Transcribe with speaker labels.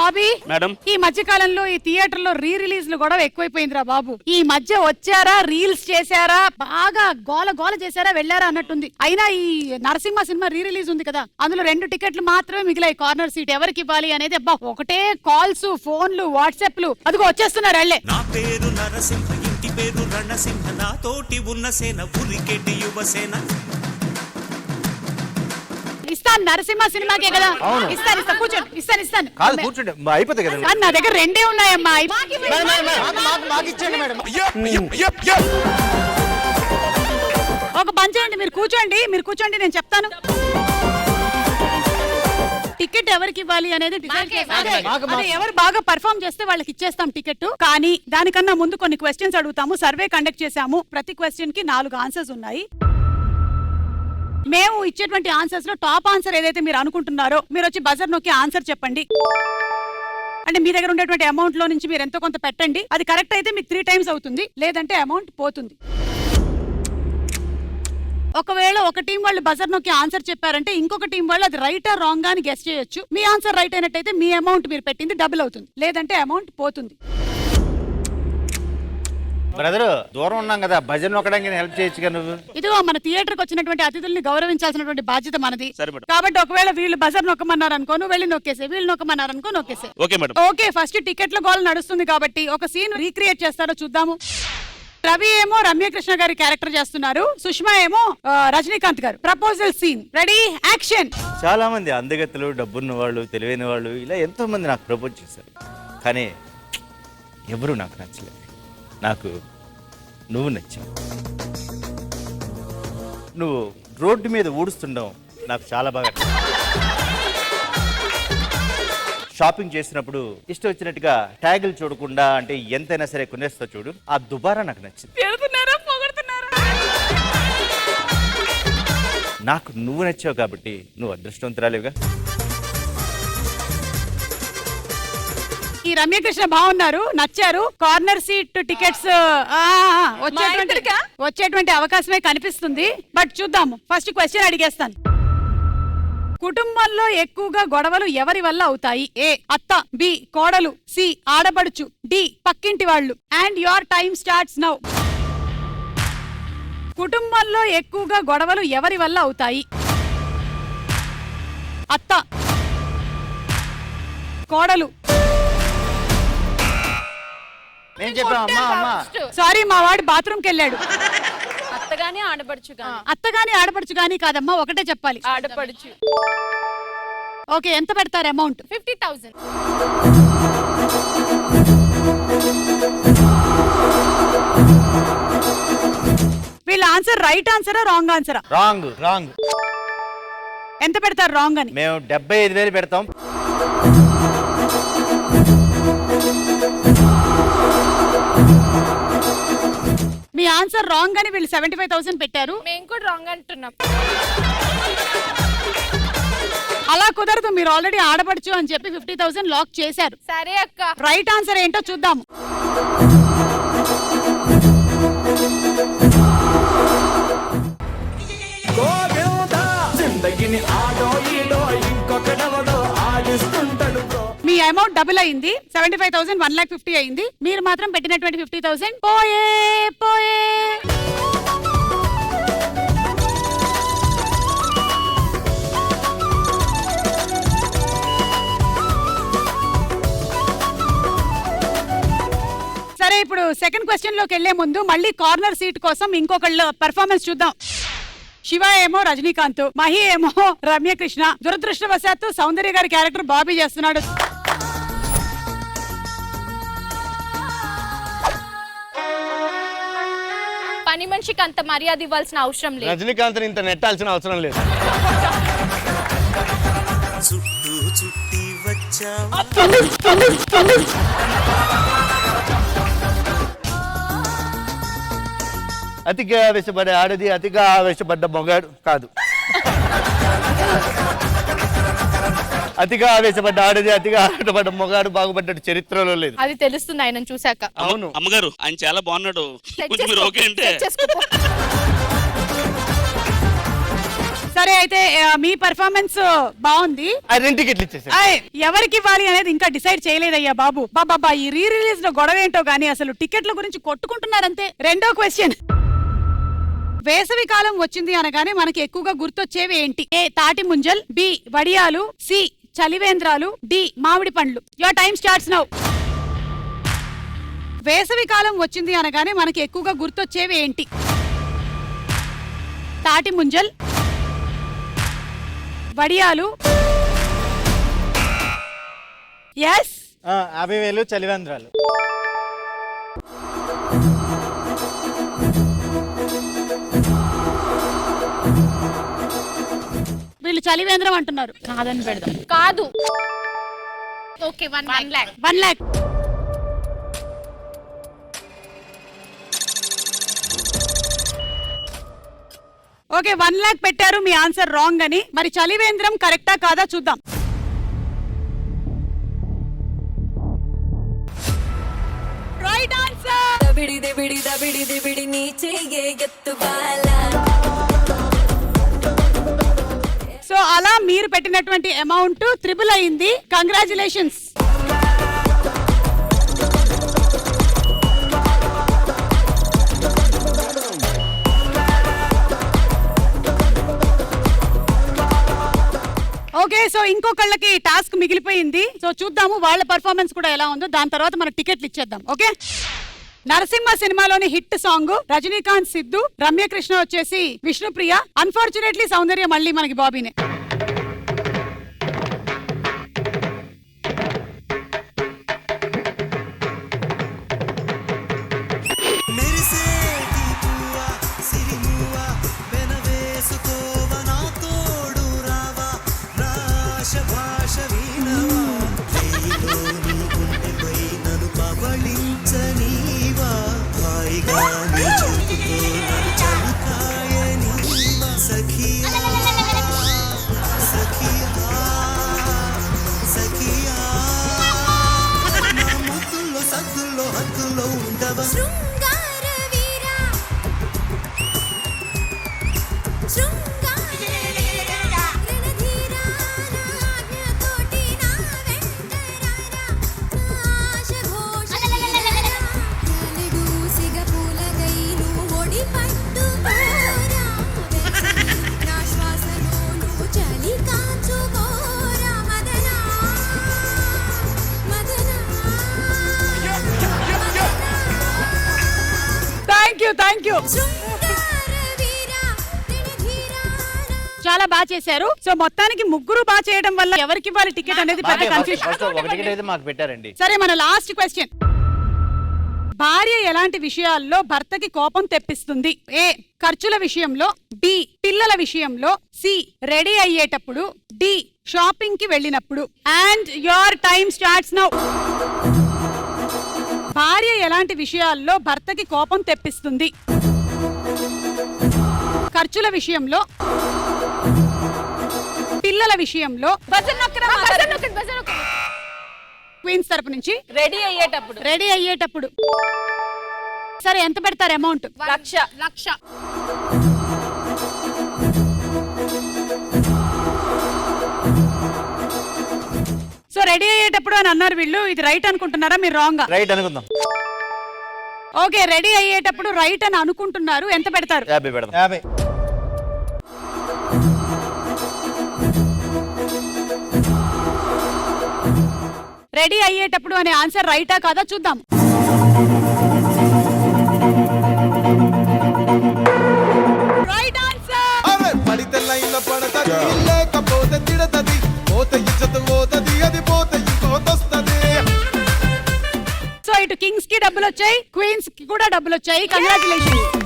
Speaker 1: Bobby
Speaker 2: madam,
Speaker 1: ఈ మధ్య కాలంలో ఈ థియేటర్ లో రిలీజ్లు గొడవ ఎక్కువైపోయిందిరా బాబు. ఈ మధ్య వచ్చారా, రీల్స్ చేశారా, బాగా గోల గోల చేశారా, వెళ్ళారా అన్నట్టుంది. అయినా ఈ నరసింహ సినిమా రిలీజ్ ఉంది కదా, అందులో 2 టికెట్లు మాత్రమే మిగిలాయి. కార్నర్ సీట్ ఎవరికి ఇవ్వాలి అనేది అబ్బా ఒకటే కాల్స్, ఫోన్లు, వాట్సాప్లు. అదిగో వచ్చేస్తున్నారు వాళ్ళే.
Speaker 3: నా పేరు నరసింహ, ఇంటి పేరు రణసింహ, నా తోటి ఉన్న సేన ఉరికెటి యువసేన.
Speaker 1: ఇస్తాను, నరసింహ సినిమాకే కదా. ఇస్తాను కూర్చోండి. ఇస్తాను
Speaker 4: కాదు కూర్చోండి, అయిపోతాయి కదా.
Speaker 1: నా దగ్గర 2 ఉన్నాయమ్మా. ఒక పని చేయండి, మీరు కూర్చోండి, నేను చెప్తాను. టికెట్ ఎవరికి ఇవ్వాలి అనేది ఎవరు బాగా పర్ఫార్మ్ చేస్తే వాళ్ళకి ఇచ్చేస్తాం టికెట్. కానీ దానికన్నా ముందు కొన్ని క్వశ్చన్స్ అడుగుతాము. సర్వే కండక్ట్ చేశాము. ప్రతి క్వశ్చన్ కి 4 ఆన్సర్స్ ఉన్నాయి. మేము ఇచ్చేటువంటి ఆన్సర్స్ లో టాప్ ఆన్సర్ ఏదైతే మీరు అనుకుంటున్నారో మీరు వచ్చి బజర్ నొక్కి ఆన్సర్ చెప్పండి. అంటే మీ దగ్గర ఉండేటువంటి అమౌంట్ లో నుంచి మీరు ఎంతో కొంత పెట్టండి. అది కరెక్ట్ అయితే మీకు 3 times అవుతుంది, లేదంటే అమౌంట్ పోతుంది. ఒకవేళ ఒక టీం వాళ్ళు బజర్ నొక్కి ఆన్సర్ చెప్పారంటే ఇంకొక టీం వాళ్ళు అది రైట్ ఆర్ రాంగ్ అని గెస్ చేయొచ్చు. మీ ఆన్సర్ రైట్ అయినట్టయితే మీ అమౌంట్ మీరు పెట్టింది డబుల్ అవుతుంది, లేదంటే అమౌంట్ పోతుంది.
Speaker 4: బ్రదర్ దూరం ఉన్నాం కదా, భజన ఒకడానికి హెల్ప్ చేయొచ్చు కదా నువ్వు.
Speaker 1: ఇదిగో మన థియేటర్ కి వచ్చినటువంటి అతిథుల్ని గౌరవించాల్సినటువంటి బాధ్యత మనది.
Speaker 2: సరే మేడం.
Speaker 1: కాబట్టి ఒకవేళ వీళ్ళు బజర్ నొక్కమన్నారు అనుకో, నువ్వు వెళ్ళి నొక్కేసే. వీళ్ళు నొక్కమన్నారు అనుకో, నొక్కేసే.
Speaker 2: Okay madam.
Speaker 1: ఓకే, ఫస్ట్ టికెట్ల గోల్ నడుస్తుంది కాబట్టి ఒక సీన్ రీక్రియేట్ చేస్తారో చూద్దాము. రవి ఏమో రమ్యకృష్ణ గారి క్యారెక్టర్ చేస్తున్నారు, సుష్మా ఏమో రజనీకాంత్ గారు. Proposal scene ready, action.
Speaker 4: చాలా మంది అందగత్తలు, డబ్బున్న వాళ్ళు, తెలివైన వాళ్ళు ఇలా ఎంతో మంది నాకు ప్రపోజ్ చేశారు. కానీ ఎవరు నాకు నచ్చలేదు. నాకు నువ్వు నచ్చావు. నువ్వు రోడ్డు మీద ఊడుస్తుండవు నాకు చాలా బాగా. షాపింగ్ చేసినప్పుడు ఇష్టం వచ్చినట్టుగా ట్యాగులు చూడకుండా, అంటే ఎంతైనా సరే కొనేస్తా చూడు, ఆ దుబారా నాకు నచ్చింది. నాకు నువ్వు నచ్చావు కాబట్టి నువ్వు అదృష్టవంతురాలివిగా.
Speaker 1: ఈ రమ్యకృష్ణ బాగున్నారు, నచ్చారు. కార్నర్ సీట్ టికెట్స్ వచ్చేటువంటి అవకాశమే కనిపిస్తుంది. బట్ చూద్దాము. ఫస్ట్ క్వశ్చన్ అడిగేస్తాను. కుటుంబంలో ఎక్కువగా గొడవలు ఎవరి వల్ల అవుతాయి? ఏ అత్త, బి కోడలు, సి ఆడపడుచు, డి పక్కింటి వాళ్ళు. And your time starts now. కుటుంబంలో ఎక్కువగా గొడవలు ఎవరి వల్ల అవుతాయి? అత్త, కోడలు.
Speaker 4: నేను చెప్పాను అమ్మా.
Speaker 1: సారీ, మా వాడు బాత్రూమ్కి వెళ్ళాడు.
Speaker 5: అత్తగాని ఆడపడుచు గాని.
Speaker 1: అత్తగాని ఆడపడుచు గాని కాదమ్మా, ఒకటే చెప్పాలి.
Speaker 5: ఆడపడుచు.
Speaker 1: ఓకే, ఎంత పెడతారు అమౌంట్?
Speaker 5: 50,000.
Speaker 1: వీళ్ళ ఆన్సర్ రైట్ ఆన్సరా రాంగ్ ఆన్సరా?
Speaker 4: రాంగ్. రాంగ్.
Speaker 1: ఎంత పెడతారు రాంగ్ అని?
Speaker 4: మేము 75,000 పెడతాం.
Speaker 1: మీ ఆన్సర్ రాంగ్ అని వీళ్ళు 75,000 పెట్టారు.
Speaker 5: మేము కూడా రాంగ్ అంటున్నాం.
Speaker 1: అలా కుదరదు, మీరు ఆల్రెడీ ఆడపడుచు అని చెప్పి 50,000 లాక్ చేశారు.
Speaker 5: సరే అక్క,
Speaker 1: రైట్ ఆన్సర్ ఏంటో చూద్దాము. మీ అమౌంట్ డబుల్ అయింది. 75,000 1,50,000 అయింది. మీరు మాత్రం పెట్టినటువంటి 50,000 పోయే. సరే, ఇప్పుడు సెకండ్ క్వశ్చన్ లోకి వెళ్లే ముందు మళ్ళీ కార్నర్ సీట్ కోసం ఇంకొకళ్ళు పర్ఫార్మెన్స్ చూద్దాం. శివ ఏమో రజనీకాంత్, మహి ఏమో రమ్యకృష్ణ. దురదృష్టవశాత్తు సౌందర్య గారి క్యారెక్టర్ బాబీ చేస్తున్నాడు.
Speaker 5: పని మనిషికి అంత మర్యాద ఇవ్వాల్సిన అవసరం లేదు.
Speaker 6: రజనీకాంత్ ఇంత నెట్టాల్సిన అవసరం లేదు.
Speaker 3: చుట్టూ చుట్టి వచ్చావు.
Speaker 6: అతిగా ఆవేశపడే ఆడది, అతిగా ఆవేశపడ్డ మొగాడు కాదు. అతిగా ఆవేశపడ్డ ఆడది, అతిగా ఆవేశపడ్డ మొగాడు బాగుపడ్డ చరిత్రలో లేదు.
Speaker 5: అది తెలుస్తుంది ఆయన చూశాక.
Speaker 6: అవును
Speaker 2: అమ్మగారు, ఆయన చాలా బాగున్నాడు. మీరు ఓకే అంటే
Speaker 1: సరే అయితే మీ పర్ఫార్మెన్స్ బాగుంది.
Speaker 6: ఆ 2 టికెట్లు ఇచ్చేసారు.
Speaker 1: ఎవరికి ఇవ్వాలి అనేది ఇంకా డిసైడ్ చేయలేదయ్యా బాబు. బాబా ఈ రీ రిలీజ్ లో గొడవ ఏంటో గానీ అసలు టికెట్ల గురించి కొట్టుకుంటున్నారంతే. రెండో క్వశ్చన్, వేసవి కాలం వచ్చింది అనగానే మనకి ఎక్కువగా గుర్తొచ్చేవి ఏంటి? ఏ తాటి ముంజల్, బి వడియాలు, సి చలివేంద్రాలు, డి మామిడి పండ్లు. Your time starts now. వేసవి కాలం వచ్చింది అనగానే మనకి ఎక్కువగా గుర్తొచ్చేవి ఏంటి? తాటి ముంజల్, వడియాలు, ఎస్
Speaker 2: 50,000 చలివేంద్రాలు.
Speaker 1: వీళ్ళు చలివేంద్రం అంటున్నారు.
Speaker 5: కాదని పెడదాం. కాదు. Okay 1 lakh.
Speaker 1: 1 lakh. Okay 1 lakh పెట్టారు. మీ ఆన్సర్ రాంగ్ అని. మరి చలివేంద్రం కరెక్టా కాదా చూద్దాం. Right answer.
Speaker 7: దబిడి దబిడి దబిడి దబిడి నీచే ఎత్తు బాలా.
Speaker 1: సో అలా మీరు పెట్టినటువంటి అమౌంట్ 3 అయింది. కంగ్రాచులేషన్స్. ఓకే సో ఇంకొకళ్ళకి టాస్క్ మిగిలిపోయింది. సో చూద్దాము వాళ్ళ పర్ఫార్మెన్స్ కూడా ఎలా ఉందో. దాని తర్వాత మనం టికెట్లు ఇచ్చేద్దాం. ఓకే, నరసింహ సినిమాలోని హిట్ సాంగ్ రజనీకాంత్, సిద్ధు, రమ్యకృష్ణ వచ్చేసి విష్ణుప్రియ. అన్ఫార్చునేట్లీ సౌందర్య మళ్ళీ మనకి బాబీనే.
Speaker 3: మెరిసేటి పువ్వా, సిరిమువ్వా, వెనవేసుకోవ నా తోడు రావా, రాశ భాష వినవా, రేయిలోని గుండెపై నన్ను పవళించనీవా, హాయిగా నీ చూపుతో నన్ను చలికాయనీవా, సఖియా సఖియా సఖియా, నా ముద్దుల్లో సద్దుల్లో హద్దుల్లో ఉండవా.
Speaker 7: శృంగార వీరా శృంగార వీరా రణధీరా నాజ్ఞతోటి నా వెంటరారా నాశ ఘోష నలుడు సిగ పూలగై నువ్వు ఒడి పట్టుకోరా నా శ్వాసలో నువ్వు చలి కాచుకోరా మదనా మదనా.
Speaker 1: Thank you. చాలా బాగా చేశారు. సో మొత్తానికి ముగ్గురు బాగా చేయడం వల్ల ఎవరికి ఇవ్వాలి టికెట్ అనేది పెద్ద కన్ఫ్యూజన్.
Speaker 6: ఫస్ట్ 1 టికెట్ అయితే మాకు పెట్టారండి.
Speaker 1: సరే మన లాస్ట్ క్వశ్చన్, భార్య ఎలాంటి విషయాల్లో భర్తకి కోపం తెప్పిస్తుంది? ఏ ఖర్చుల విషయంలో, బి పిల్లల విషయంలో, సి రెడీ అయ్యేటప్పుడు, డి షాపింగ్ కి వెళ్ళినప్పుడు. And your time starts now. భార్య ఎలాంటి విషయాల్లో భర్తకి కోపం తెప్పిస్తుంది? ఖర్చుల విషయంలో, పిల్లల విషయంలో, క్వీన్స్ తరపు నుంచి
Speaker 5: రెడీ అయ్యేటప్పుడు.
Speaker 1: రెడీ అయ్యేటప్పుడు. సరే ఎంత పెడతారు అమౌంట్?
Speaker 5: 1 lakh.
Speaker 1: సో రెడీ అయ్యేటప్పుడు అని అన్నారు వీళ్ళు. ఇది రైట్ అనుకుంటున్నారా మీరు రాంగ్?
Speaker 6: రైట్ అనుకుందాం.
Speaker 1: ఓకే రెడీ అయ్యేటప్పుడు రైట్ అని అనుకుంటున్నారు. ఎంత పెడతారు?
Speaker 6: 50 పెడదాం.
Speaker 2: 50.
Speaker 1: రెడీ అయ్యేటప్పుడు అనే ఆన్సర్ రైటా కాదా చూద్దాం. Right answer.
Speaker 8: పడితే లైన్లో పడతది, లేకపోతే తిడతది, పోతే ఇజ్జత్ పోతది, అది పోతే ఇంకోతొస్తది.
Speaker 1: సో ఇటు కింగ్స్ కి డబ్బులు వచ్చాయి, క్వీన్స్ కి కూడా డబ్బులు వచ్చాయి. కంగ్రాచులేషన్స్.